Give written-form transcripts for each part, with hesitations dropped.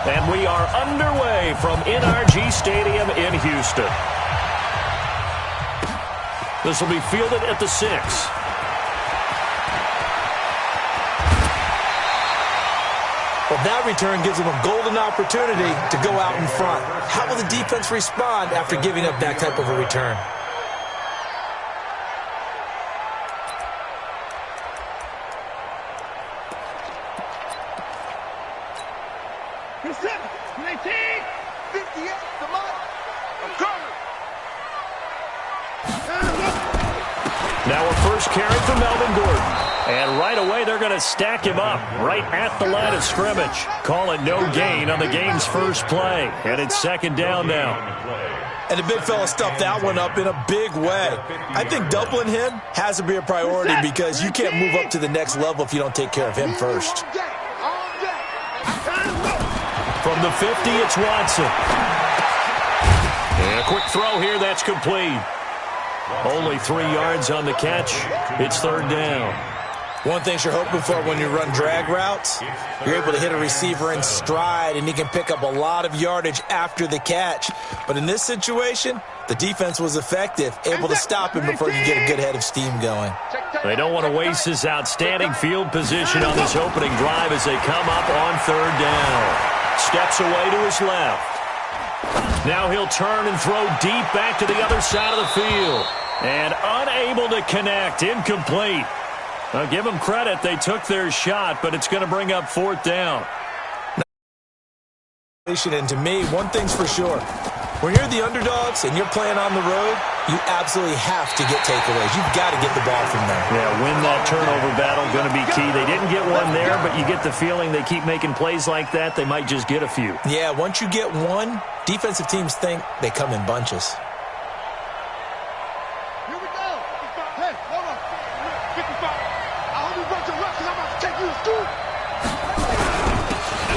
And we are underway from NRG Stadium in Houston. This will be fielded at the 6. Well, that return gives them a golden opportunity to go out in front. How will the defense respond after giving up that type of a return? Now a first carry for Melvin Gordon. And right away, they're going to stack him up right at the line of scrimmage. Call it no gain on the game's first play. And it's second down now. And the big fella stuffed that one up in a big way. I think doubling him has to be a priority because you can't move up to the next level if you don't take care of him first. From the 50, it's Watson. And a quick throw here, that's complete. Only 3 yards on the catch. It's third down. One thing you're hoping for when you run drag routes, you're able to hit a receiver in stride, and he can pick up a lot of yardage after the catch. But in this situation, the defense was effective, able to stop him before you get a good head of steam going. They don't want to waste this outstanding field position on this opening drive as they come up on third down. Steps away to his left. Now he'll turn and throw deep back to the other side of the field. And unable to connect, incomplete. I'll give them credit, they took their shot, but it's going to bring up fourth down. And to me, one thing's for sure. When you're the underdogs and you're playing on the road, you absolutely have to get takeaways. You've got to get the ball from there. Yeah, win that turnover battle, going to be key. They didn't get one there, but you get the feeling they keep making plays like that, they might just get a few. Yeah, once you get one, defensive teams think they come in bunches.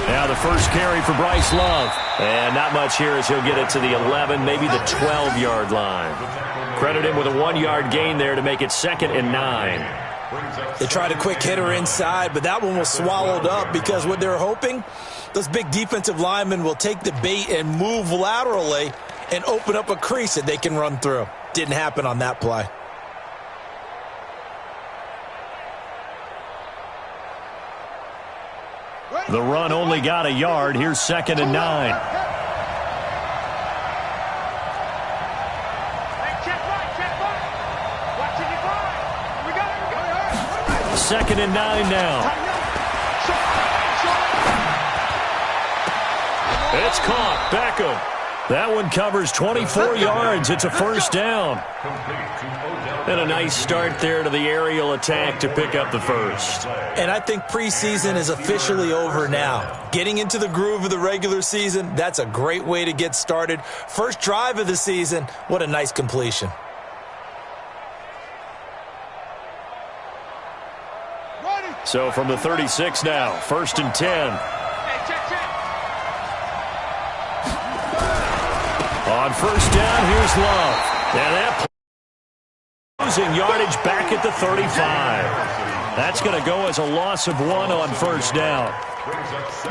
Now the first carry for Bryce Love. And not much here as he'll get it to the 11, maybe the 12-yard line. Credit him with a 1-yard gain there to make it 2nd and 9. They tried a quick hitter inside, but that one was swallowed up because what they're hoping, those big defensive linemen will take the bait and move laterally and open up a crease that they can run through. Didn't happen on that play. The run only got a yard. Here's 2nd and 9. Second and 9 now. It's caught. Beckham. That one covers 24 yards. It's a first down. And a nice start there to the aerial attack to pick up the first. And I think preseason is officially over now. Getting into the groove of the regular season, that's a great way to get started. First drive of the season, what a nice completion. So from the 36 now, 1st and 10. On first down, here's Love. And that losing yardage back at the 35. That's going to go as a loss of 1 on first down.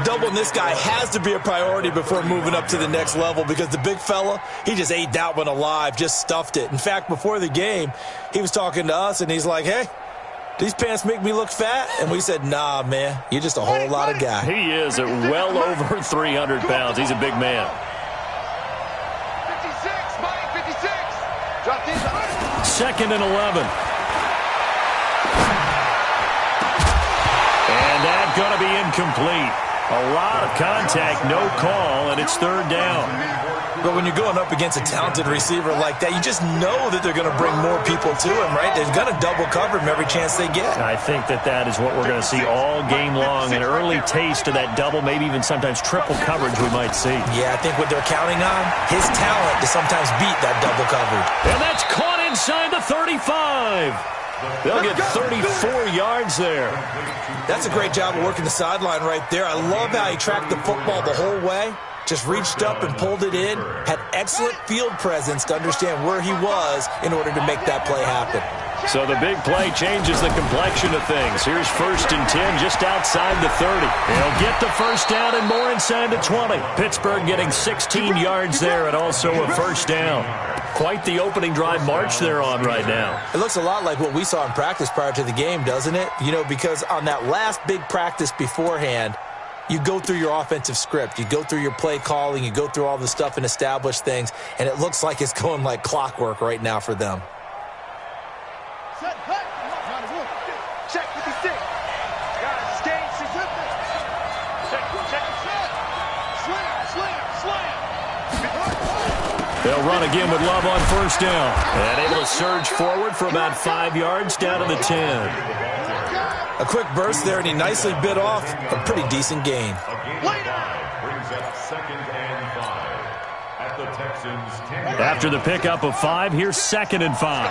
Doubling this guy has to be a priority before moving up to the next level because the big fella, he just ate that one alive, just stuffed it. In fact, before the game, he was talking to us, and he's like, hey, these pants make me look fat? And we said, nah, man, you're just a whole lot of guy. He is at well over 300 pounds. He's a big man. 2nd and 11. And that's going to be incomplete. A lot of contact, no call, and it's third down. But when you're going up against a talented receiver like that, you just know that they're going to bring more people to him, right? They're going to double cover him every chance they get. I think that is what we're going to see all game long. An early taste of that double, maybe even sometimes triple coverage we might see. Yeah, I think what they're counting on, his talent to sometimes beat that double coverage. And that's caught inside the 35. They'll get 34 yards there. That's a great job of working the sideline right there. I love how he tracked the football the whole way. Just reached up and pulled it in. Had excellent field presence to understand where he was in order to make that play happen. So the big play changes the complexion of things. Here's 1st and 10 just outside the 30. He'll get the first down and more inside the 20. Pittsburgh getting 16 yards there and also a first down. Quite the opening drive march they're on right now. It looks a lot like what we saw in practice prior to the game, doesn't it? You know, because on that last big practice beforehand, you go through your offensive script. You go through your play calling. You go through all the stuff and establish things. And it looks like it's going like clockwork right now for them. Check with the stick. Guys, skate, slam. They'll run again with Love on first down. And able to surge forward for about 5 yards down to the 10. A quick burst there, and he nicely bit off a pretty decent gain. After the pickup of 5, here's 2nd and 5.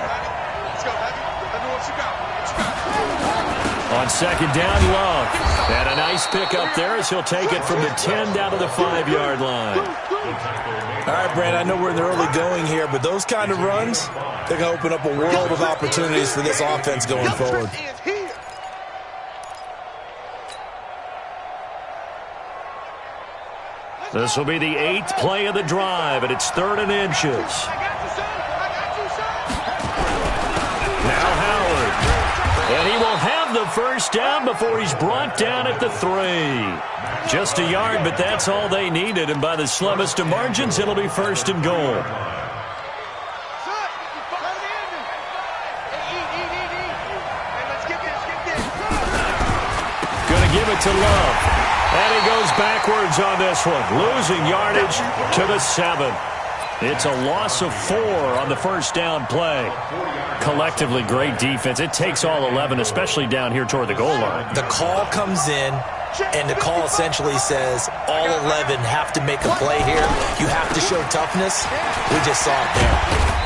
On 2nd down, Love. And a nice pickup there as he'll take it from the 10 down to the 5-yard line. All right, Brand, I know we're in the early going here, but those kind of runs, they're going to open up a world of opportunities for this offense going forward. This will be the 8th play of the drive, and it's 3rd and inches. Now Howard. And he will have the first down before he's brought down at the 3. Just a yard, but that's all they needed, and by the slimmest of margins, it'll be 1st and goal. Going to give it to Love. And he goes backwards on this one, losing yardage to the 7. It's a loss of 4 on the first down play. Collectively, great defense. It takes all 11, especially down here toward the goal line. The call comes in, and the call essentially says all 11 have to make a play here. You have to show toughness. We just saw it there.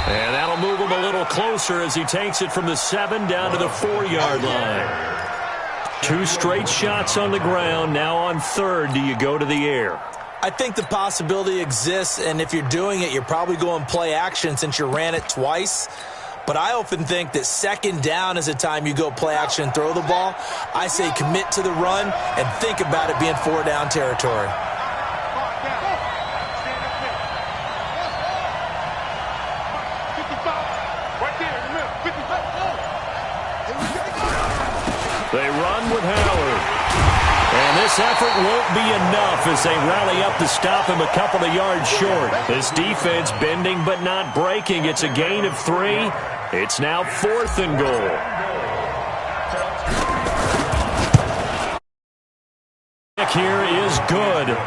And that'll move him a little closer as he takes it from the 7 down to the 4-yard line. 2 straight shots on the ground. Now on 3rd, do you go to the air? I think the possibility exists, and if you're doing it, you're probably going play action since you ran it twice. But I often think that 2nd down is a time you go play action and throw the ball. I say commit to the run and think about it being 4-down territory. They run with Howard. And this effort won't be enough as they rally up to stop him a couple of yards short. This defense bending but not breaking. It's a gain of 3. It's now 4th and goal. Here is good.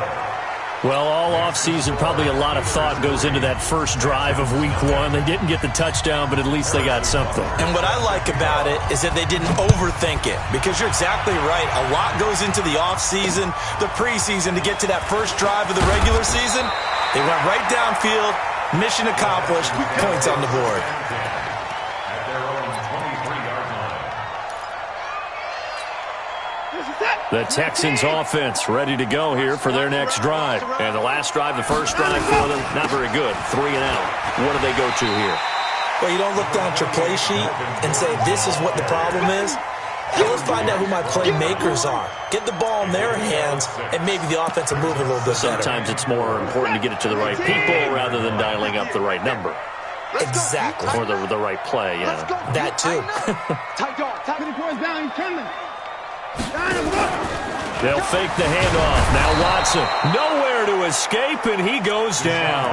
Well, all offseason, probably a lot of thought goes into that first drive of week 1. They didn't get the touchdown, but at least they got something. And what I like about it is that they didn't overthink it, because you're exactly right. A lot goes into the offseason, the preseason, to get to that first drive of the regular season. They went right downfield, mission accomplished, points on the board. The Texans offense ready to go here for their next drive. And the last drive, the first drive for them, not very good. 3 and out. What do they go to here? Well, you don't look down at your play sheet and say, this is what the problem is. Hey, let's find out who my playmakers are. Get the ball in their hands, and maybe the offense will move a little bit better. Sometimes it's more important to get it to the right people rather than dialing up the right number. Exactly. Or the right play, yeah. That too. Tight dog. Down. He's coming. They'll fake the handoff. Now Watson, nowhere to escape, and he goes down.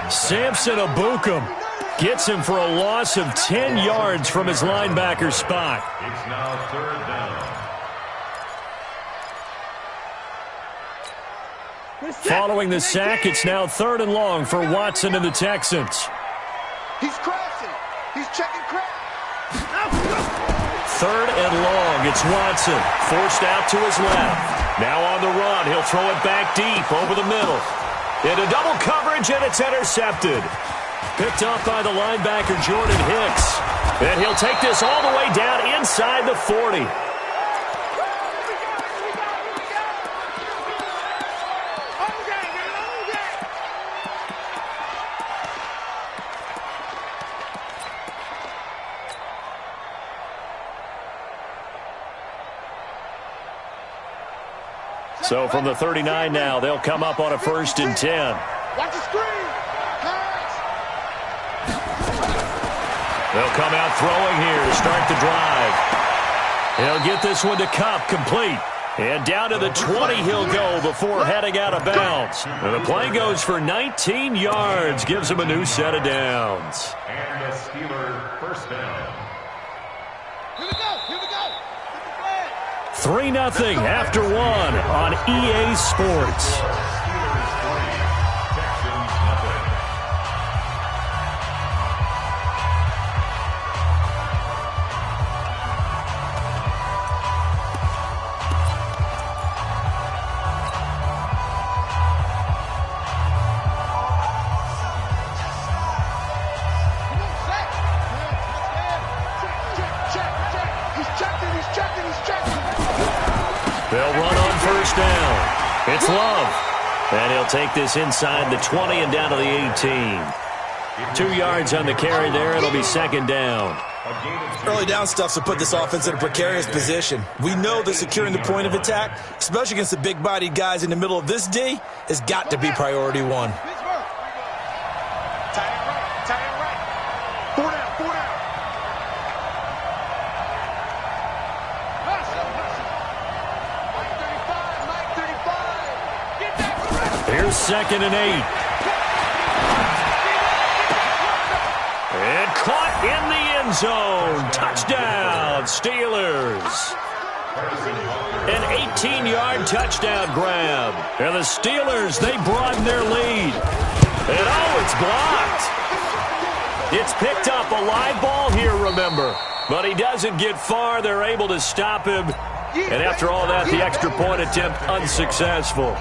Samson Abukum gets him for a loss of 10 yards from his linebacker spot. It's now 3rd down. Following the sack, it's now 3rd and long for Watson and the Texans. He's crashing. He's checking crash. 3rd and long. It's Watson. Forced out to his left. Now on the run. He'll throw it back deep over the middle. Into double coverage, and it's intercepted. Picked off by the linebacker, Jordan Hicks. And he'll take this all the way down inside the 40. So from the 39 now, they'll come up on a 1st and 10. Watch the screen. Pass. They'll come out throwing here to start the drive. He'll get this one to Cup, complete. And down to the 20 he'll go before heading out of bounds. And the play goes for 19 yards, gives him a new set of downs. And the Steelers first down. Here we go. Here we go. 3-0 after 1 on EA Sports. Steelers 3, Texans 0. Come on, set. Check. He's checking. They'll run on 1st down. It's Love. And he'll take this inside the 20 and down to the 18. 2 yards on the carry there. It'll be 2nd down. Early down stuff to put this offense in a precarious position. We know that securing the point of attack, especially against the big-bodied guys in the middle of this D, has got to be priority 1. Pittsburgh. Tight end right. 4 down. Mike 35. Get that. Here's 2nd and 8. And caught in the end zone. Touchdown, Steelers. An 18-yard touchdown grab. And the Steelers, they broaden their lead. And it's blocked. It's picked up, a live ball here, remember. But he doesn't get far. They're able to stop him. And after all that, the extra point attempt unsuccessful.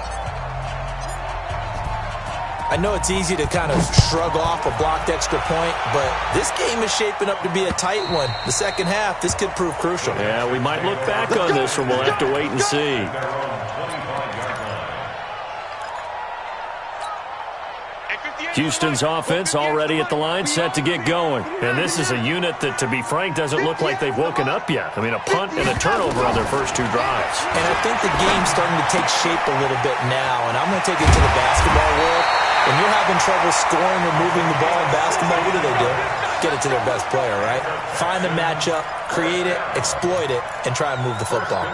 I know it's easy to kind of shrug off a blocked extra point, but this game is shaping up to be a tight one. The second half, this could prove crucial. Yeah, we might look back on this one. We'll have to wait and see. Houston's offense already at the line, set to get going. And this is a unit that, to be frank, doesn't look like they've woken up yet. I mean, a punt and a turnover on their first 2 drives. And I think the game's starting to take shape a little bit now, and I'm going to take it to the basketball world. When you're having trouble scoring or moving the ball in basketball, what do? Get it to their best player, right? Find a matchup, create it, exploit it, and try and move the football.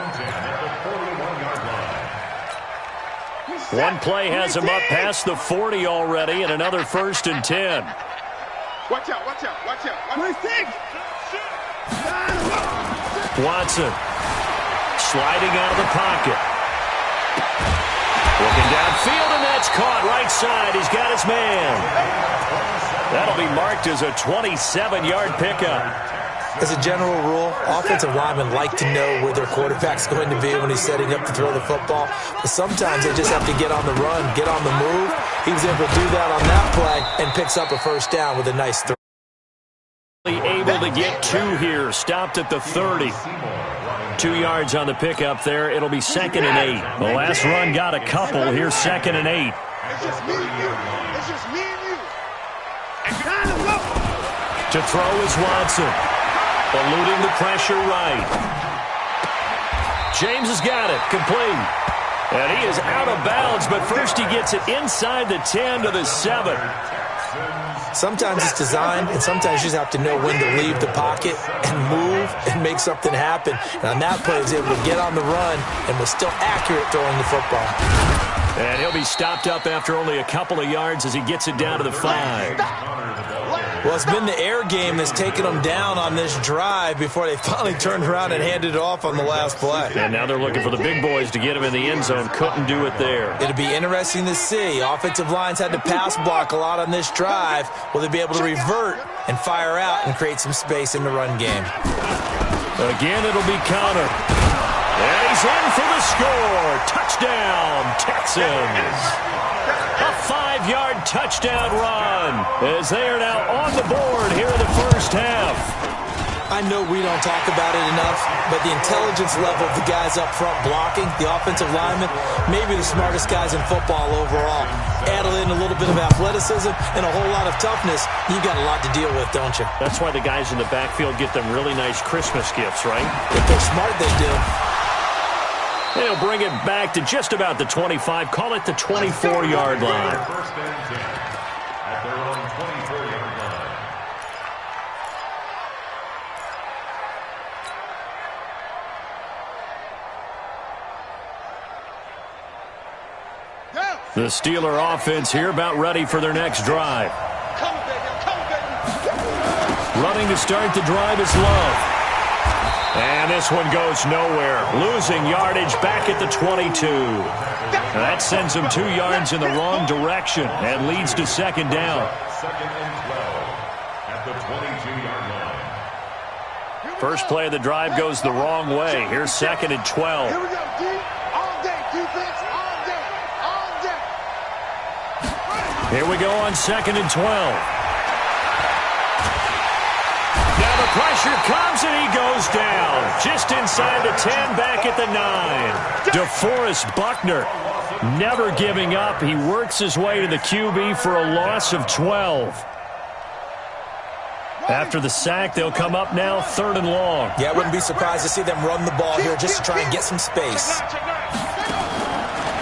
One play has him up past the 40 already, and another 1st and 10. Watch out. 26. Watson sliding out of the pocket. Looking downfield, and that's caught right side. He's got his man. That'll be marked as a 27-yard pickup. As a general rule, offensive linemen like to know where their quarterback's going to be when he's setting up to throw the football. But sometimes they just have to get on the run, get on the move. He was able to do that on that play and picks up a 1st down with a nice throw. Able to get 2 here, stopped at the 30. 2 yards on the pickup there. It'll be 2nd and 8. The last run got a couple. Here's 2nd and 8. It's just me and you. To throw is Watson. Eluding the pressure right. James has got it. Complete. And he is out of bounds, but first he gets it inside the 10 to the 7. Sometimes it's designed, and sometimes you just have to know when to leave the pocket and move and make something happen. And on that play, he was able to get on the run and was still accurate throwing the football. And he'll be stopped up after only a couple of yards as he gets it down to the 5. Well, it's been the air game that's taken them down on this drive before they finally turned around and handed it off on the last play. And now they're looking for the big boys to get him in the end zone. Couldn't do it there. It'll be interesting to see. Offensive lines had to pass block a lot on this drive. Will they be able to revert and fire out and create some space in the run game? Again, it'll be Connor. And he's in for the score. Touchdown, Texans. A 5-yard touchdown run as they are now on the board here in the first half. I know we don't talk about it enough, but the intelligence level of the guys up front blocking, the offensive linemen, maybe the smartest guys in football overall. Add in a little bit of athleticism and a whole lot of toughness, you've got a lot to deal with, don't you? That's why the guys in the backfield get them really nice Christmas gifts, right? If they're smart, they do. They'll bring it back to just about the 25. Call it the 24-yard line. First and 10 at their own 24-yard line. The Steeler offense here about ready for their next drive. Running to start the drive is Love. And this one goes nowhere. Losing yardage back at the 22. And that sends them 2 yards in the wrong direction and leads to second down. Second and 12 at the 22-yard line. First play of the drive goes the wrong way. Here's second and 12. Here we go, D. All day. Defense, all day. All day. Here we go on second and 12. Pressure comes and he goes down. Just inside the 10, back at the 9. DeForest Buckner never giving up. He works his way to the QB for a loss of 12. After the sack, they'll come up now third and long. Yeah, I wouldn't be surprised to see them run the ball here just to try and get some space.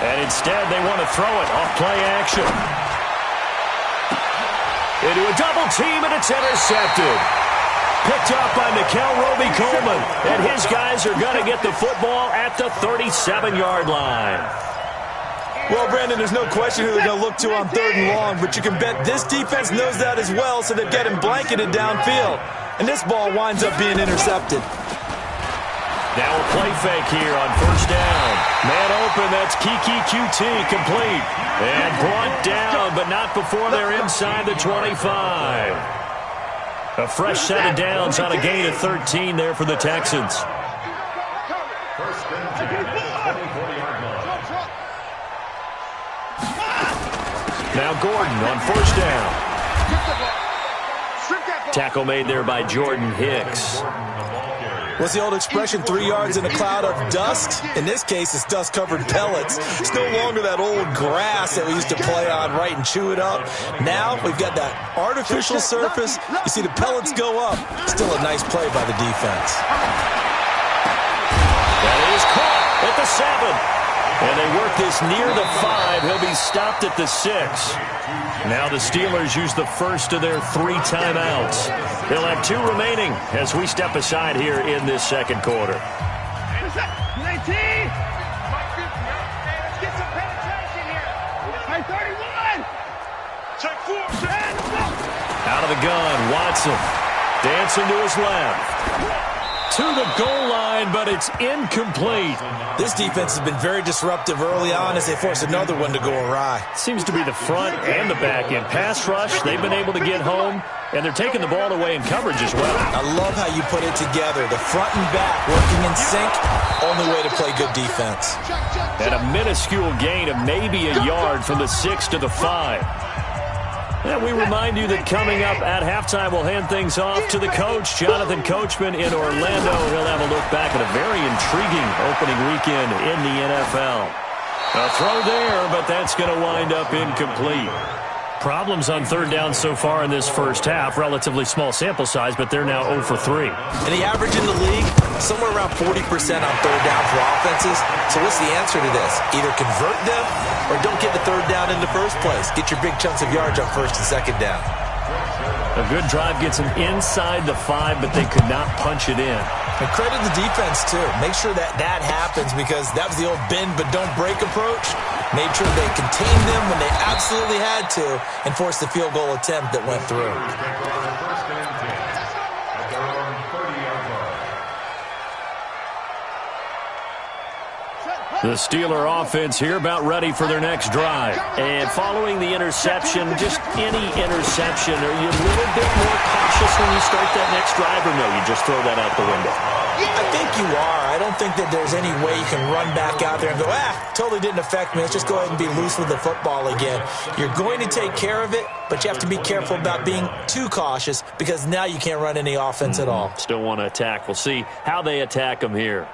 And instead, they want to throw it off play action. Into a double team, and it's intercepted. Picked up by Mikel Roby-Coleman, and his guys are going to get the football at the 37-yard line. Well, Brandon, there's no question who they're going to look to on third and long, but you can bet this defense knows that as well, so they're getting blanketed downfield. And this ball winds up being intercepted. Now a play fake here on first down. Man open, that's Kiki QT, complete. And brought down, but not before they're inside the 25. A fresh set of downs on a gain of 13 there for the Texans. First and 10 at the 24-yard line. Now Gordon on first down. Tackle made there by Jordan Hicks. What's the old expression, 3 yards in a cloud of dust? In this case, it's dust-covered pellets. It's no longer that old grass that we used to play on, right, and chew it up. Now we've got that artificial surface. You see the pellets go up. Still a nice play by the defense. That is caught at the 7. And they work this near the 5. He'll be stopped at the 6. Now the Steelers use the first of their 3 timeouts. They'll have 2 remaining as we step aside here in this second quarter. 19. Let's get some penetration here. Hey, 31. Check 4. Out of the gun, Watson. Dancing to his left. To the goal line, but it's incomplete. This defense has been very disruptive early on as they force another one to go awry. Seems to be the front and the back end. Pass rush, they've been able to get home, and they're taking the ball away in coverage as well. I love how you put it together. The front and back working in sync, only way to play good defense. And a minuscule gain of maybe a yard from the 6 to the 5. And we remind you that coming up at halftime, we'll hand things off to the coach, Jonathan Coachman in Orlando. He'll have a look back at a very intriguing opening weekend in the NFL. A throw there, but that's going to wind up incomplete. Problems on third down so far in this first half. Relatively small sample size, but they're now 0 for 3. And the average in the league, somewhere around 40% on third down for offenses. So what's the answer to this? Either convert them or don't get the third down in the first place. Get your big chunks of yards on first and second down. A good drive gets them inside the 5, but they could not punch it in. And credit the defense, too. Make sure that happens because that was the old bend but don't break approach. Made sure they contained them when they absolutely had to and forced the field goal attempt that went through. First and 10 at their own 30-yard line. The Steeler offense here about ready for their next drive. And following the interception, just any interception, are you a little bit more cautious when you start that next drive, or no, you just throw that out the window? I think you are. I don't think that there's any way you can run back out there and go, totally didn't affect me. Let's just go ahead and be loose with the football again. You're going to take care of it, but you have to be careful about being too cautious because now you can't run any offense at all. Still want to attack. We'll see how they attack them here.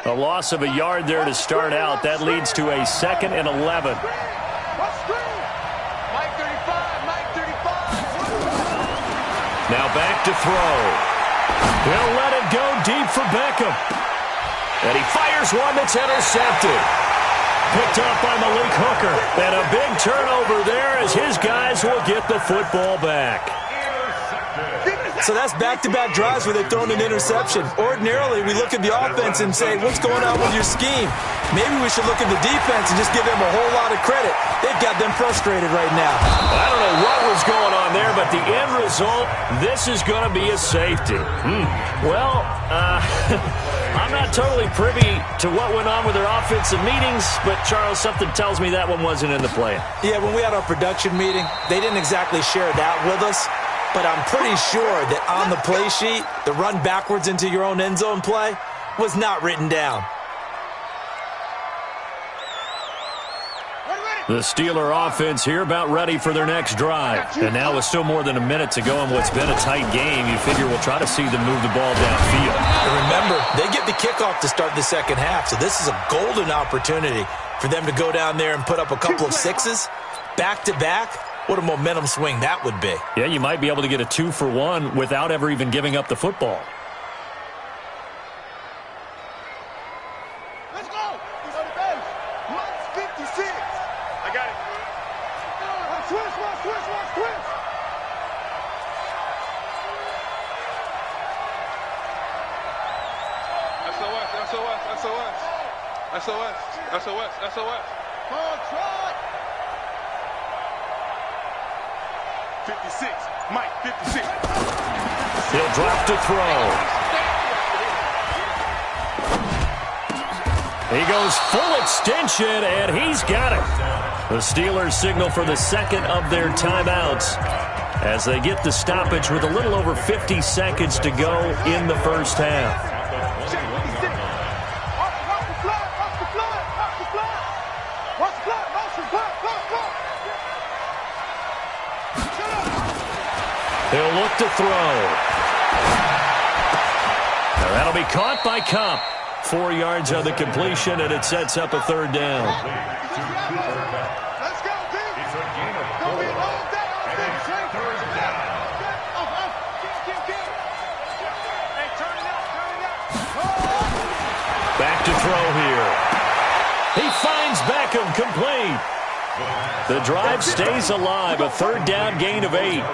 A loss of a yard there to start out. That leads to a 2nd and 11. Now back to throw. He'll let it go deep for Beckham. And he fires one that's intercepted. Picked up by Malik Hooker. And a big turnover there as his guys will get the football back. So that's back-to-back drives where they've thrown an interception. Ordinarily, we look at the offense and say, what's going on with your scheme? Maybe we should look at the defense and just give them a whole lot of credit. They've got them frustrated right now. I don't know what was going on there, but the end result, this is going to be a safety. Well, I'm not totally privy to what went on with their offensive meetings, but, Charles, something tells me that one wasn't in the plan. Yeah, when we had our production meeting, they didn't exactly share that with us. But I'm pretty sure that on the play sheet, the run backwards into your own end zone play was not written down. The Steeler offense here about ready for their next drive. And now with still more than a minute to go in what's been a tight game, you figure we'll try to see them move the ball downfield. And remember, they get the kickoff to start the second half, so this is a golden opportunity for them to go down there and put up a couple of sixes back-to-back. What a momentum swing that would be. Yeah, you might be able to get a 2-for-1 without ever even giving up the football. Let's go. He's on the bench. 156. I got it. Switch. SOS. Contract. 56. Mike, 56. He'll drop to throw. He goes full extension, and he's got it. The Steelers signal for the second of their timeouts as they get the stoppage with a little over 50 seconds to go in the first half. He'll look to throw. Now that'll be caught by Cup. 4 yards on the completion, and it sets up a third down. Let's go, D. It's a gain of 4. And it's a third down. Hey, turn it up. Back to throw here. He finds Beckham complete. The drive stays alive. A third down gain of 8.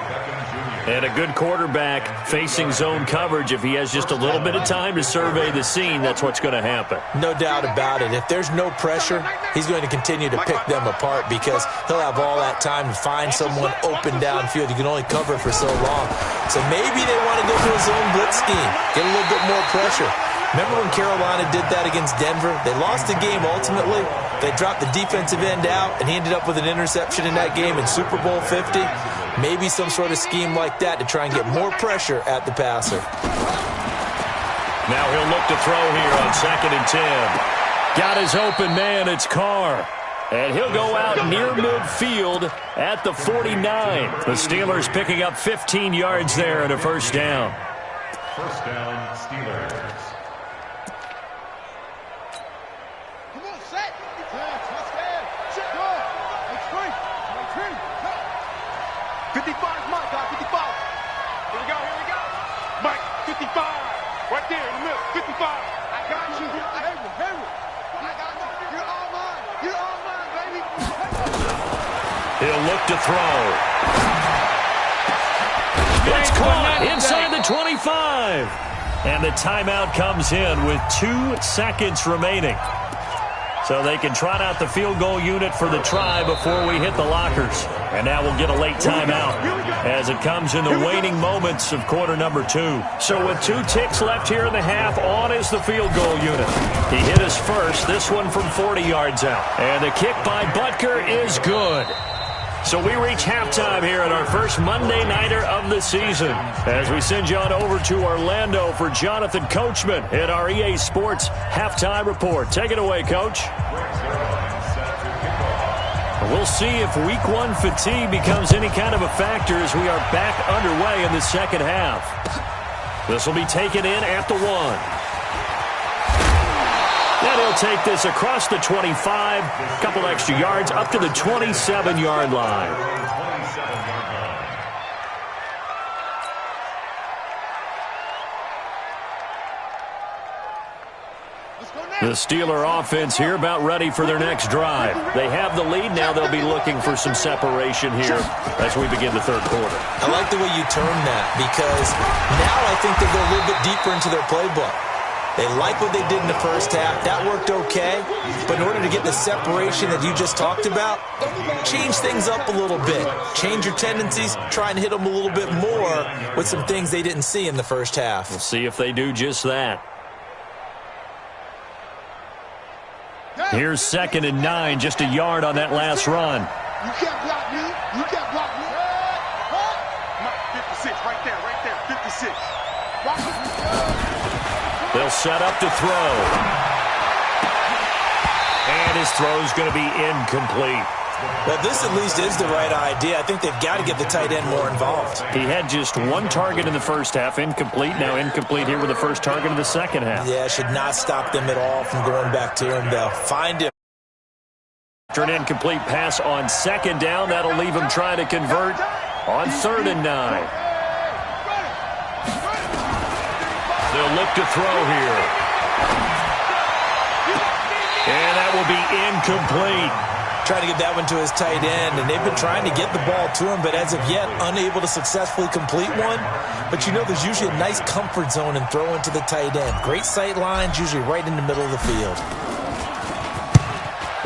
And a good quarterback facing zone coverage. If he has just a little bit of time to survey the scene, that's what's going to happen. No doubt about it. If there's no pressure, he's going to continue to pick them apart because he'll have all that time to find someone open downfield. You can only cover for so long. So maybe they want to go to a zone blitz scheme, get a little bit more pressure. Remember when Carolina did that against Denver? They lost the game ultimately. They dropped the defensive end out, and he ended up with an interception in that game in Super Bowl 50. Maybe some sort of scheme like that to try and get more pressure at the passer. Now he'll look to throw here on 2nd and 10. Got his open man, it's Carr. And he'll go out near midfield at the 49. The Steelers picking up 15 yards there and a first down. First down, Steelers. Come on, set. Let's go. Check on. It's free. 55 is Mike, guys. 55. Here we go. Mike, 55. Right there in the middle. 55. I got you. Henry. I got you. You're all mine, baby. He'll look to throw. It's caught inside the 25. And the timeout comes in with 2 seconds remaining. So they can trot out the field goal unit for the try before we hit the lockers. And now we'll get a late timeout as it comes in the waning moments of quarter number 2. So with 2 ticks left here in the half, on is the field goal unit. He hit his first, this one from 40 yards out. And the kick by Butker is good. So we reach halftime here at our first Monday Nighter of the season as we send you on over to Orlando for Jonathan Coachman at our EA Sports Halftime Report. Take it away, Coach. We'll see if Week 1 fatigue becomes any kind of a factor as we are back underway in the second half. This will be taken in at the 1. And he'll take this across the 25, a couple extra yards, up to the 27-yard line. Let's go, The Steeler offense here about ready for their next drive. They have the lead. Now they'll be looking for some separation here as we begin the third quarter. I like the way you term that because now I think they go a little bit deeper into their playbook. They like what they did in the first half. That worked okay. But in order to get the separation that you just talked about, change things up a little bit. Change your tendencies. Try and hit them a little bit more with some things they didn't see in the first half. We'll see if they do just that. Here's 2nd and 9, just a yard on that last run. You can't block me. You can't block me. Mike, 56, right there, 56. Watch it. They'll set up to throw. And his throw's going to be incomplete. Well, this at least is the right idea. I think they've got to get the tight end more involved. He had just one target in the first half, incomplete. Now incomplete here with the first target in the second half. Yeah, should not stop them at all from going back to him. They'll find him. After an incomplete pass on 2nd down, that'll leave him trying to convert on 3rd and 9. They'll look to throw here. And that will be incomplete. Trying to get that one to his tight end, and they've been trying to get the ball to him, but as of yet, unable to successfully complete one. But you know there's usually a nice comfort zone in throwing to the tight end. Great sight lines, usually right in the middle of the field.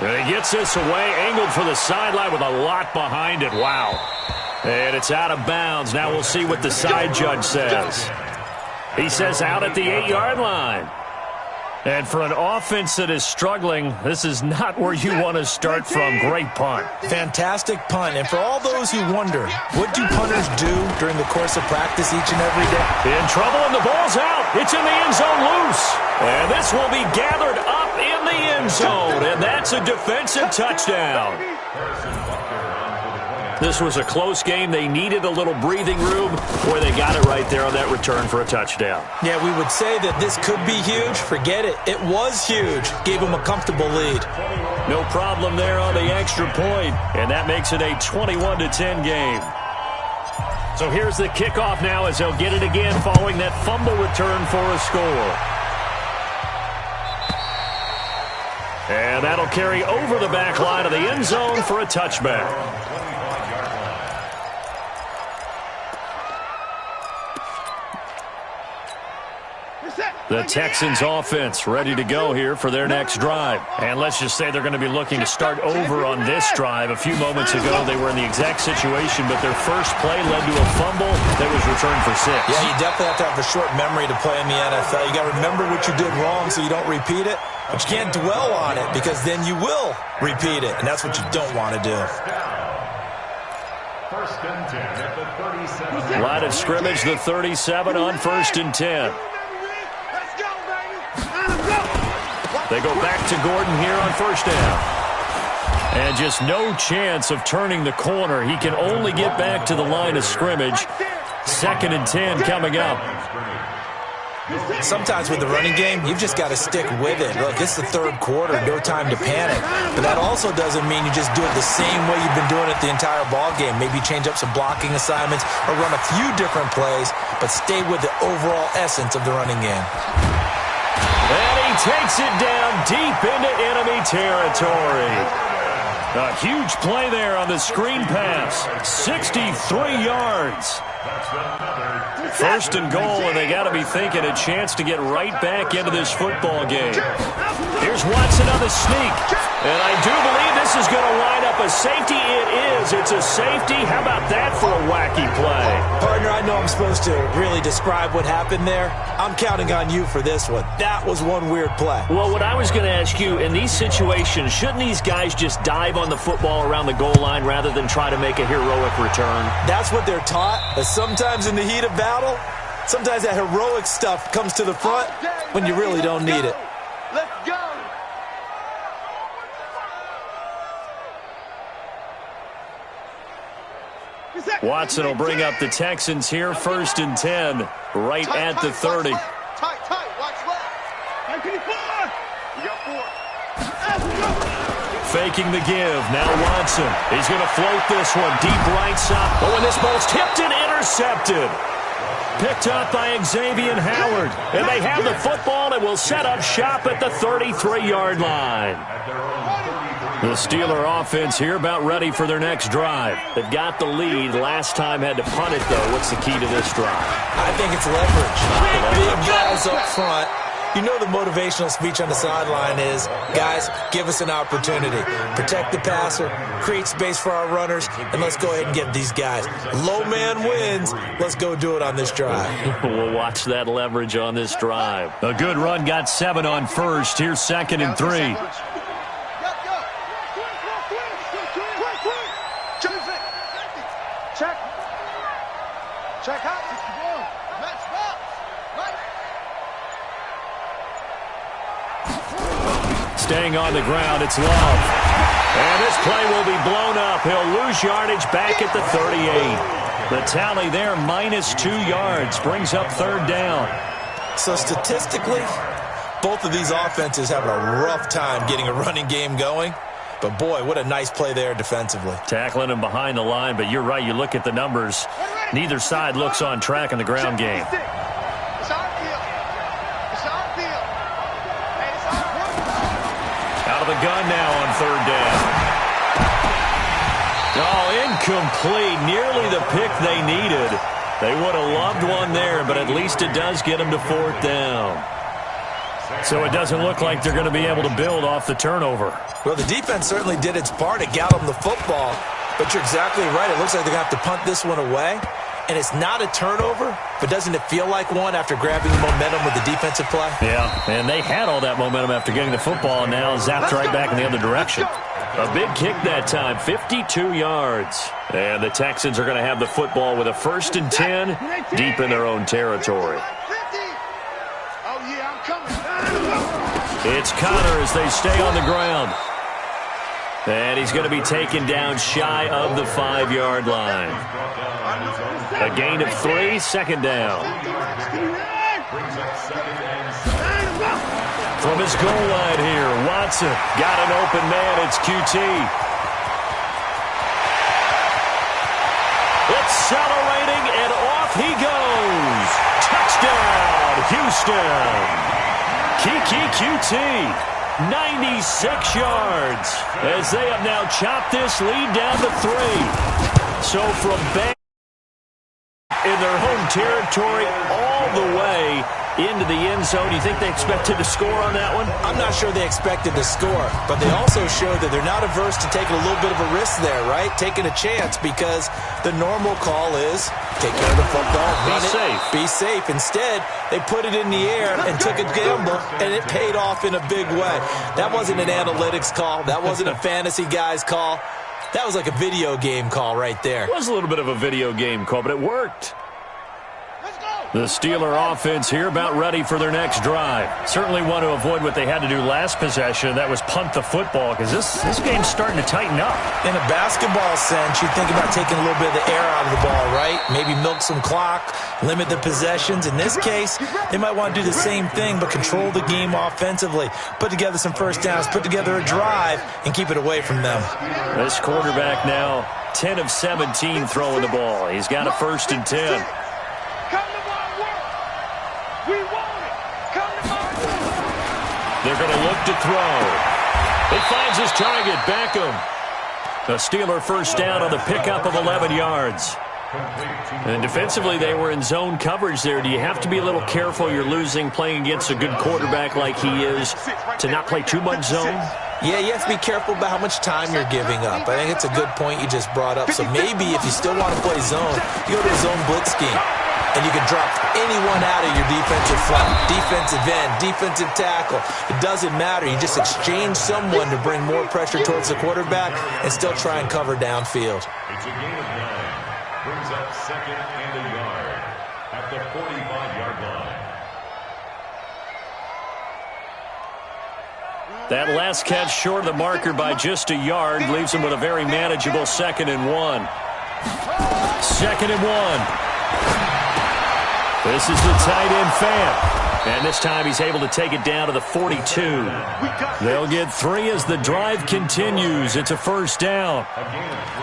And he gets this away, angled for the sideline with a lot behind it. Wow. And it's out of bounds. Now we'll see what the side judge says. He says out at the 8-yard line. And for an offense that is struggling, this is not where you want to start from. Great punt. Fantastic punt. And for all those who wonder, what do punters do during the course of practice each and every day? In trouble, and the ball's out. It's in the end zone loose. And this will be gathered up in the end zone. And that's a defensive touchdown. This was a close game. They needed a little breathing room. Boy, they got it right there on that return for a touchdown. Yeah, we would say that this could be huge. Forget it. It was huge. Gave them a comfortable lead. No problem there on the extra point. And that makes it a 21-10 game. So here's the kickoff now as they'll get it again following that fumble return for a score. And that'll carry over the back line of the end zone for a touchback. The Texans offense ready to go here for their next drive. And let's just say they're going to be looking to start over on this drive. A few moments ago, they were in the exact situation, but their first play led to a fumble that was returned for 6. Yeah, you definitely have to have a short memory to play in the NFL. You got to remember what you did wrong so you don't repeat it. But you can't dwell on it because then you will repeat it, and that's what you don't want to do. First and 10 at the 37. Line of scrimmage, the 37 on 1st and 10. They go back to Gordon here on 1st down. And just no chance of turning the corner. He can only get back to the line of scrimmage. 2nd and 10 coming up. Sometimes with the running game, you've just got to stick with it. Look, it's the third quarter, no time to panic. But that also doesn't mean you just do it the same way you've been doing it the entire ball game. Maybe change up some blocking assignments or run a few different plays, but stay with the overall essence of the running game. And he takes it down deep into enemy territory. A huge play there on the screen pass. 63 yards. 1st and goal, and they got to be thinking a chance to get right back into this football game. Here's Watson on the sneak. And I do believe this is going to line up a safety. It is. It's a safety. How about that for a wacky play? Partner, I know I'm supposed to really describe what happened there. I'm counting on you for this one. That was one weird play. Well, what I was going to ask you, in these situations, shouldn't these guys just dive on the football around the goal line rather than try to make a heroic return? That's what they're taught, but sometimes in the heat of battle, sometimes that heroic stuff comes to the front when you really don't need it. Let's go. Watson will bring up the Texans here, 1st and 10, right at the 30. Tight, watch left. You got 4. Faking the give. Now Watson. He's going to float this one deep right side. Oh, and this ball's tipped and intercepted. Picked up by Xavier Howard. And they have the football and will set up shop at the 33-yard line. The Steeler offense here about ready for their next drive. They've got the lead. Last time had to punt it, though. What's the key to this drive? I think it's leverage. Big guys up front. You know the motivational speech on the sideline is, guys, give us an opportunity. Protect the passer, create space for our runners, and let's go ahead and get these guys. Low man wins. Let's go do it on this drive. We'll watch that leverage on this drive. A good run got 7 on first. Here's 2nd and 3. Check out. Staying on the ground, it's Love. And this play will be blown up. He'll lose yardage back at the 38. The tally there, -2 yards, brings up 3rd down. So statistically, both of these offenses have a rough time getting a running game going. But, boy, what a nice play there defensively. Tackling him behind the line, but you're right. You look at the numbers. Neither side looks on track in the ground game. Out of the gun now on 3rd down. Oh, incomplete. Nearly the pick they needed. They would have loved one there, but at least it does get them to 4th down. So it doesn't look like they're going to be able to build off the turnover. Well, the defense certainly did its part. It got them the football. But you're exactly right. It looks like they're going to have to punt this one away. And it's not a turnover, but doesn't it feel like one after grabbing the momentum with the defensive play? Yeah, and they had all that momentum after getting the football, and now zapped right back in the other direction. A big kick that time, 52 yards. And the Texans are going to have the football with a 1st and 10 deep in their own territory. It's Connor as they stay on the ground. And he's going to be taken down shy of the 5-yard line. A gain of 3, 2nd down. From his goal line here, Watson got an open man. It's QT. Accelerating, and off he goes. Touchdown, Houston. Kiki QT. 96 yards as they have now chopped this lead down to 3. So from back in their home territory all the way into the end zone, you think they expected to score on that one? I'm not sure they expected to score, but they also showed that they're not averse to taking a little bit of a risk there, right? Taking a chance, because the normal call is take care of the football, run it, be safe. Instead, they put it in the air and took a gamble, and it paid off in a big way. That wasn't an analytics call. That wasn't a fantasy guy's call. That was like a video game call right there. It was a little bit of a video game call, but it worked. The Steeler offense here about ready for their next drive. Certainly want to avoid what they had to do last possession. That was punt the football, because this game's starting to tighten up. In a basketball sense, you think about taking a little bit of the air out of the ball, right? Maybe milk some clock, limit the possessions. In this case, they might want to do the same thing, but control the game offensively. Put together some first downs, put together a drive, and keep it away from them. This quarterback now 10 of 17 throwing the ball. He's got a 1st and 10. They're going to look to throw. He finds his target, Beckham. A Steeler 1st down on the pickup of 11 yards. And defensively, they were in zone coverage there. Do you have to be a little careful? You're losing, playing against a good quarterback like he is, to not play too much zone? Yeah, you have to be careful about how much time you're giving up. I think it's a good point you just brought up. So maybe if you still want to play zone, you go to a zone blitz scheme. And you can drop anyone out of your defensive front, defensive end, defensive tackle. It doesn't matter. You just exchange someone to bring more pressure towards the quarterback and still try and cover downfield. It's a gain of 9. Brings up 2nd and a yard at the 45-yard line. That last catch short of the marker by just a yard leaves him with a very manageable 2nd and 1. 2nd and 1. This is the tight end Fant. And this time he's able to take it down to the 42. They'll get 3 as the drive continues. It's a 1st down.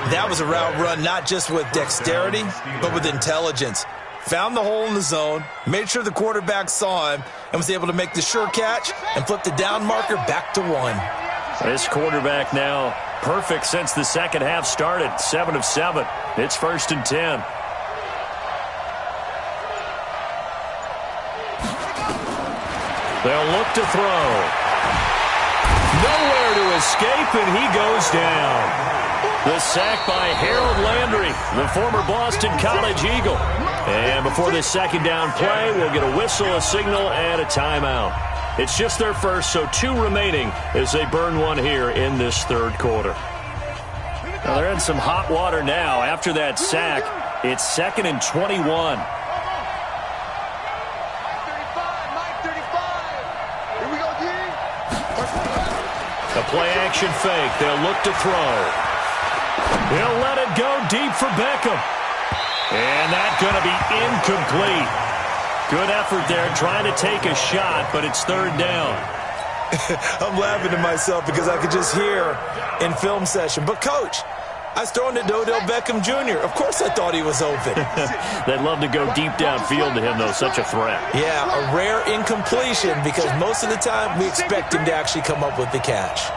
That was a route run not just with dexterity, but with intelligence. found the hole in the zone, made sure the quarterback saw him, and was able to make the sure catch and flip the down marker back to 1. This quarterback now perfect since the second half started. 7 of 7. It's 1st and 10. They'll look to throw. Nowhere to escape, and he goes down. The sack by Harold Landry, the former Boston College Eagle. And before this second down play, we'll get a whistle, a signal, and a timeout. It's just their first, so 2 remaining as they burn one here in this third quarter. Now they're in some hot water now. After that sack, it's 2nd and 21. A play-action fake. They'll look to throw. He'll let it go deep for Beckham. And that's going to be incomplete. Good effort there trying to take a shot, but it's 3rd down. I'm laughing to myself because I could just hear in film session. But, Coach, I was throwing it to Odell Beckham Jr. Of course I thought he was open. They'd love to go deep downfield to him, though. Such a threat. Yeah, a rare incompletion because most of the time we expect him to actually come up with the catch.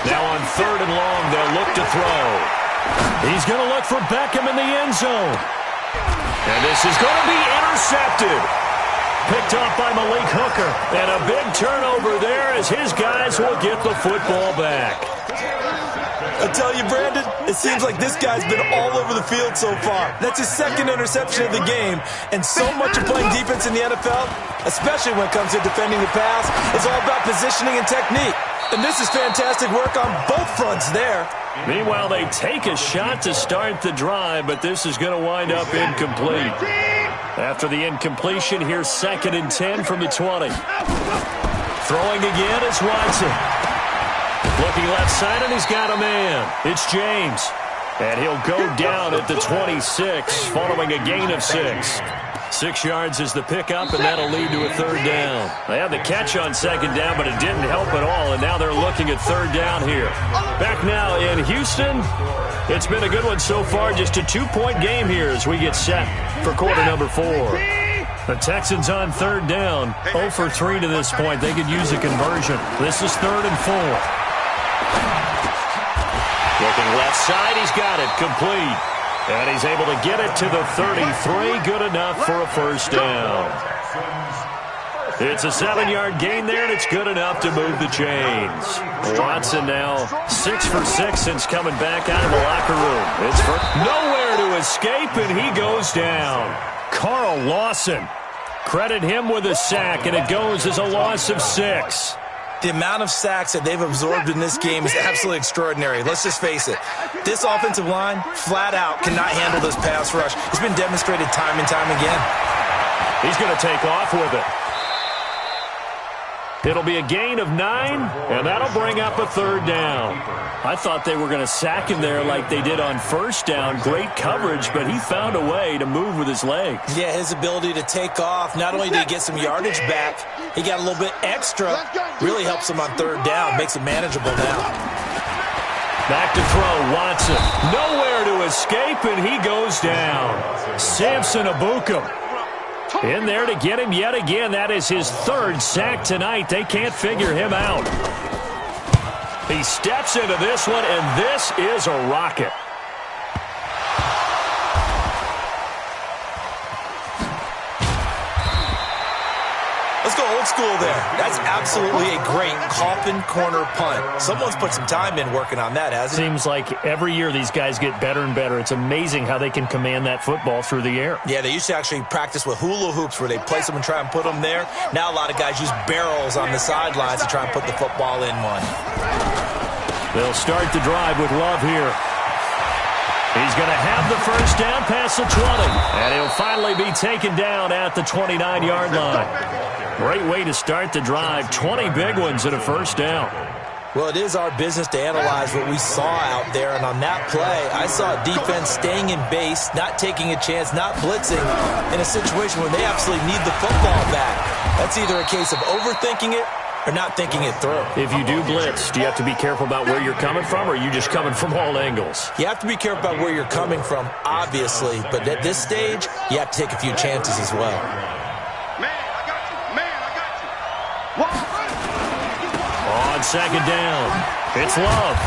Now on 3rd and long, they'll look to throw. He's going to look for Beckham in the end zone. And this is going to be intercepted. Picked off by Malik Hooker. And a big turnover there as his guys will get the football back. I tell you, Brandon, it seems like this guy's been all over the field so far. That's his 2nd interception of the game. And so much of playing defense in the NFL, especially when it comes to defending the pass, is all about positioning and technique. And this is fantastic work on both fronts there. Meanwhile, they take a shot to start the drive, but this is going to wind up incomplete. After the incompletion, here's 2nd and 10 from the 20. Throwing again is Watson. Looking left side, and he's got a man. It's James. And he'll go down at the 26, following a gain of 6. 6 yards is the pickup, and that'll lead to a 3rd down. They had the catch on 2nd down, but it didn't help at all, and now they're looking at 3rd down here. Back now in Houston. It's been a good one so far, just a 2-point game here as we get set for quarter number 4. The Texans on 3rd down, 0 for 3 to this point. They could use a conversion. This is 3rd and 4. Looking left side, he's got it, complete. And he's able to get it to the 33, good enough for a 1st down. It's a 7-yard gain there, and it's good enough to move the chains. Watson now 6 for 6 since coming back out of the locker room. It's for nowhere to escape, and he goes down. Carl Lawson, credit him with a sack, and it goes as a loss of 6. The amount of sacks that they've absorbed in this game is absolutely extraordinary. Let's just face it. This offensive line, flat out, cannot handle this pass rush. It's been demonstrated time and time again. He's going to take off with it. It'll be a gain of 9, and that'll bring up a 3rd down. I thought they were going to sack him there like they did on 1st down. Great coverage, but he found a way to move with his legs. Yeah, his ability to take off, not only did he get some yardage back, he got a little bit extra. Really helps him on 3rd down, makes it manageable now. Back to throw, Watson. Nowhere to escape, and he goes down. Samson Abukum in there to get him yet again. That is his 3rd sack tonight. They can't figure him out. He steps into this one, and this is a rocket. Let's go old school there. That's absolutely a great coffin corner punt. Someone's put some time in working on that, hasn't it? Seems like every year these guys get better and better. It's amazing how they can command that football through the air. Yeah, they used to actually practice with hula hoops where they place them and try and put them there. Now a lot of guys use barrels on the sidelines to try and put the football in one. They'll start the drive with Love here. He's going to have the 1st down past the 20. And he'll finally be taken down at the 29-yard line. Great way to start the drive. 20 big ones and a 1st down. Well, it is our business to analyze what we saw out there. And on that play, I saw defense staying in base, not taking a chance, not blitzing in a situation where they absolutely need the football back. That's either a case of overthinking it or not thinking it through. If you do blitz, do you have to be careful about where you're coming from, or are you just coming from all angles? You have to be careful about where you're coming from, obviously, but at this stage, you have to take a few chances as well. Man, I got you. Man, I got you. On second down, it's Love.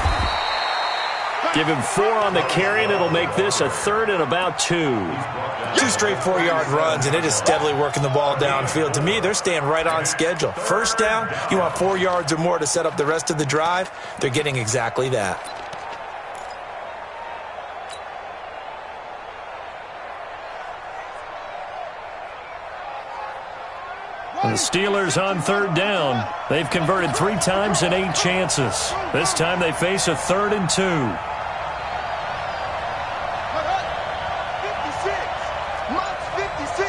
Give him 4 on the carry, and it'll make this a 3rd and about 2. 2 straight 4-yard runs, and it is steadily working the ball downfield. To me, they're staying right on schedule. First down, you want 4 yards or more to set up the rest of the drive. They're getting exactly that. The Steelers on 3rd down. They've converted 3 times in 8 chances. This time they face a 3rd and 2. 56. March 56.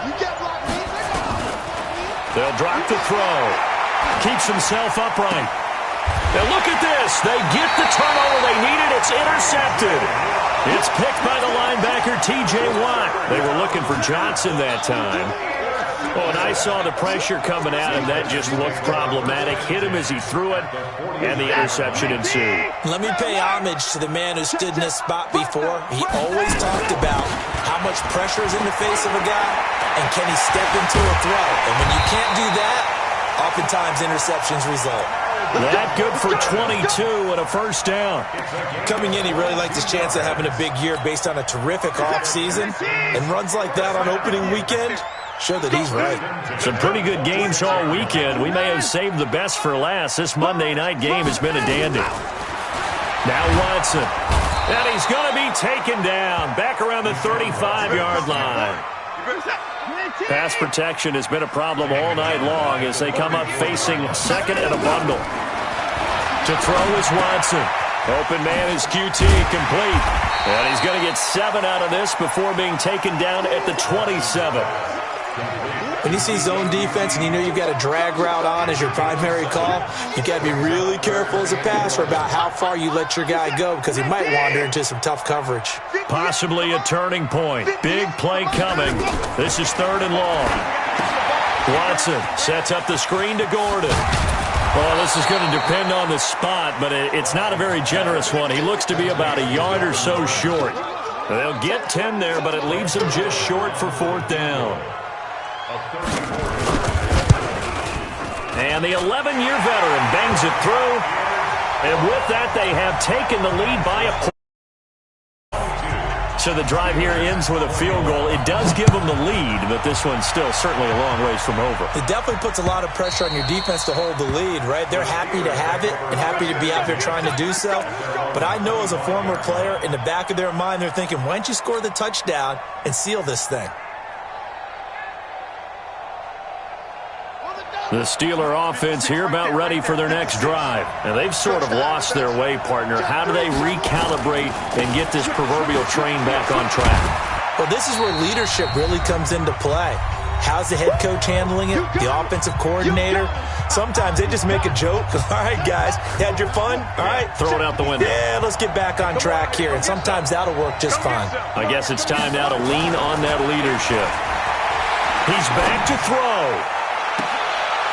You get blocked me. They'll drop the throw. Keeps himself upright. Now look at this. They get the turnover they needed. It's intercepted. It's picked by the linebacker, T.J. Watt. They were looking for Johnson that time. Oh, and I saw the pressure coming at him. That just looked problematic. Hit him as he threw it, and the interception ensued. Let me pay homage to the man who stood in this spot before. He always talked about how much pressure is in the face of a guy, and can he step into a throw. And when you can't do that, oftentimes interceptions result. That good for 22 and a first down. Coming in, he really liked his chance of having a big year based on a terrific offseason, and runs like that on opening weekend show that he's right. Some pretty good games all weekend. We may have saved the best for last. This Monday night game has been a dandy. Now Watson. And he's going to be taken down. Back around the 35-yard line. Pass protection has been a problem all night long as they come up facing second and a bundle. To throw is Watson. Open man is QT, complete. And he's going to get 7 out of this before being taken down at the 27. When you see zone defense and you know you've got a drag route on as your primary call, you've got to be really careful as a passer about how far you let your guy go because he might wander into some tough coverage. Possibly a turning point. Big play coming. This is 3rd and long. Watson sets up the screen to Gordon. Oh, this is going to depend on the spot, but it's not a very generous one. He looks to be about a yard or so short. They'll get 10 there, but it leaves them just short for 4th down. And the 11-year veteran bangs it through. And with that, they have taken the lead by a point. So the drive here ends with a field goal. It does give them the lead, but this one's still certainly a long ways from over. It definitely puts a lot of pressure on your defense to hold the lead, right? They're happy to have it and happy to be out there trying to do so. But I know as a former player, in the back of their mind, they're thinking, why don't you score the touchdown and seal this thing? The Steeler offense here about ready for their next drive. And they've sort of lost their way, partner. How do they recalibrate and get this proverbial train back on track? Well, this is where leadership really comes into play. How's the head coach handling it? The offensive coordinator? Sometimes they just make a joke. All right, guys, had your fun? All right. Throw it out the window. Yeah, let's get back on track here. And sometimes that'll work just fine. I guess it's time now to lean on that leadership. He's back to throw.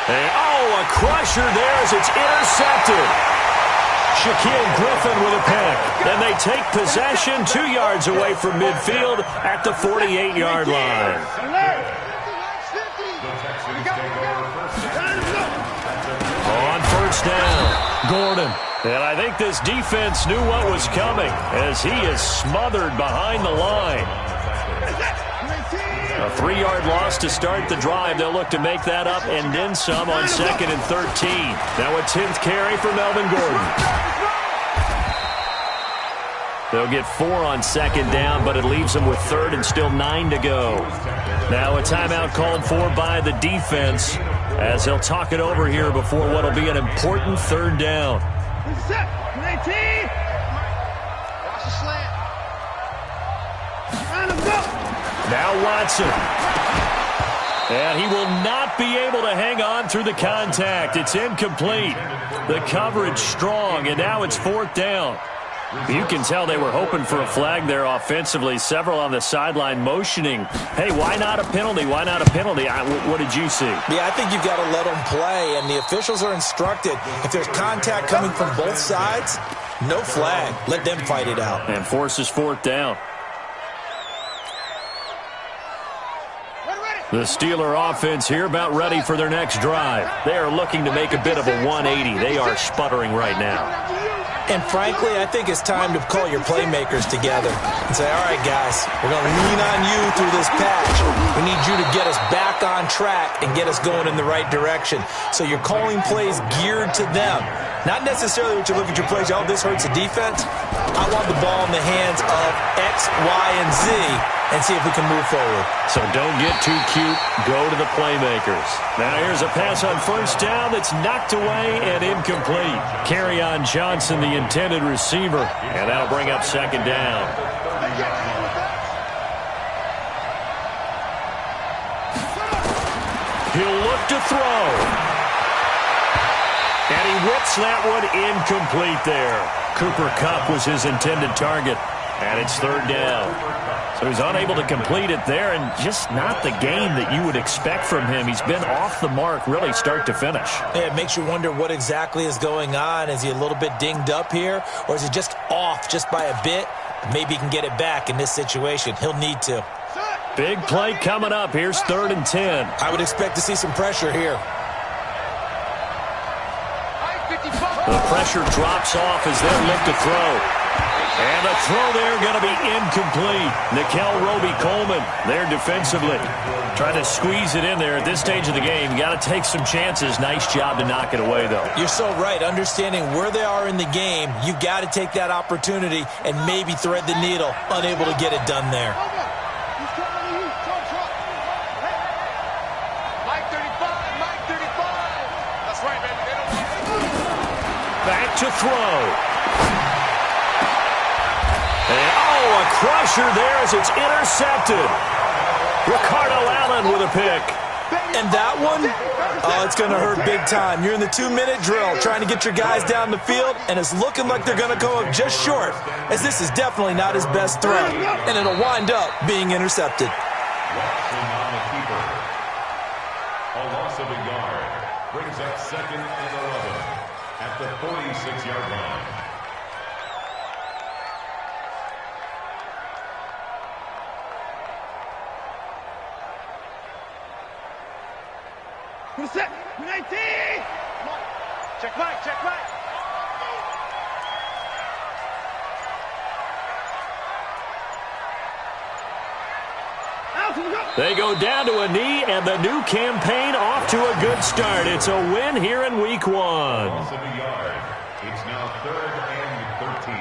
And, a crusher there as it's intercepted. Shaquille Griffin with a pick. And they take possession 2 yards away from midfield at the 48-yard line. On first down, Gordon. And I think this defense knew what was coming as he is smothered behind the line. A 3-yard loss to start the drive. They'll look to make that up and then some on 2nd and 13. Now a 10th carry for Melvin Gordon. They'll get 4 on 2nd down, but it leaves them with 3rd and still 9 to go. Now a timeout called for by the defense as they'll talk it over here before what will be an important 3rd down. Now Watson. And he will not be able to hang on through the contact. It's incomplete. The coverage strong, and now it's 4th down. You can tell they were hoping for a flag there offensively. Several on the sideline motioning, hey, why not a penalty? Why not a penalty? What did you see? Yeah, I think you've got to let them play, and the officials are instructed. If there's contact coming from both sides, no flag. Let them fight it out. And forces fourth down. The Steeler offense here about ready for their next drive. They are looking to make a bit of a 180. They are sputtering right now. And frankly, I think it's time to call your playmakers together and say, all right, guys, we're going to lean on you through this patch. We need you to get us back on track and get us going in the right direction. So you're calling plays geared to them. Not necessarily what you look at your plays, oh, this hurts the defense. I want the ball in the hands of X, Y, and Z and see if we can move forward. So don't get too cute. Go to the playmakers. Now here's a pass on first down that's knocked away and incomplete. Kerryon Johnson, the intended receiver, and that'll bring up second down. He'll look to throw. And he whips that one incomplete there. Cooper Kupp was his intended target, and it's third down. So he's unable to complete it there, and just not the game that you would expect from him. He's been off the mark really start to finish. Yeah, it makes you wonder what exactly is going on. Is he a little bit dinged up here, or is he just off just by a bit? Maybe he can get it back in this situation. He'll need to. Big play coming up. Here's 3rd and 10. I would expect to see some pressure here. The pressure drops off as they look to throw. And the throw there going to be incomplete. Nickel Roby-Coleman there defensively. Trying to squeeze it in there at this stage of the game. You got to take some chances. Nice job to knock it away, though. You're so right. Understanding where they are in the game, you've got to take that opportunity and maybe thread the needle. Unable to get it done there. Back to throw. And, a crusher there as it's intercepted. Ricardo Allen with a pick. And that one, it's going to hurt big time. You're in the 2-minute drill trying to get your guys down the field, and it's looking like they're going to go up just short, as this is definitely not his best throw, and it'll wind up being intercepted. A loss of a yard brings up 2nd and 11 at the 46-yard line. Set. 19. Check right. Check right. They go down to a knee, and the new campaign off to a good start. It's a win here in Week 1. Loss of a yard. It's now 3rd and 13.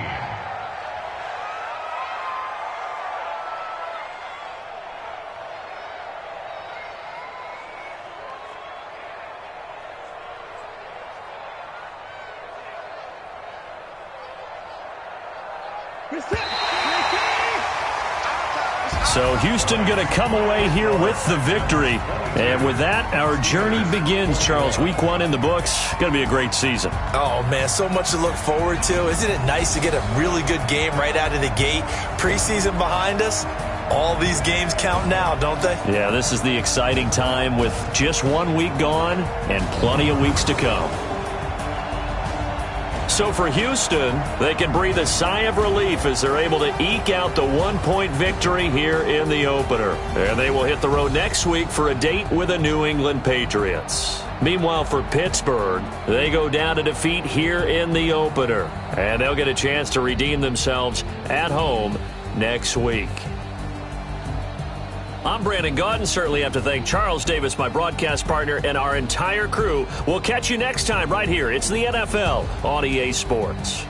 So Houston going to come away here with the victory. And with that, our journey begins, Charles. Week 1 in the books. Going to be a great season. Oh, man, so much to look forward to. Isn't it nice to get a really good game right out of the gate? Preseason behind us. All these games count now, don't they? Yeah, this is the exciting time with just 1 week gone and plenty of weeks to come. So for Houston, they can breathe a sigh of relief as they're able to eke out the 1-point victory here in the opener. And they will hit the road next week for a date with the New England Patriots. Meanwhile, for Pittsburgh, they go down to defeat here in the opener. And they'll get a chance to redeem themselves at home next week. I'm Brandon Gaudin. Certainly have to thank Charles Davis, my broadcast partner, and our entire crew. We'll catch you next time right here. It's the NFL on EA Sports.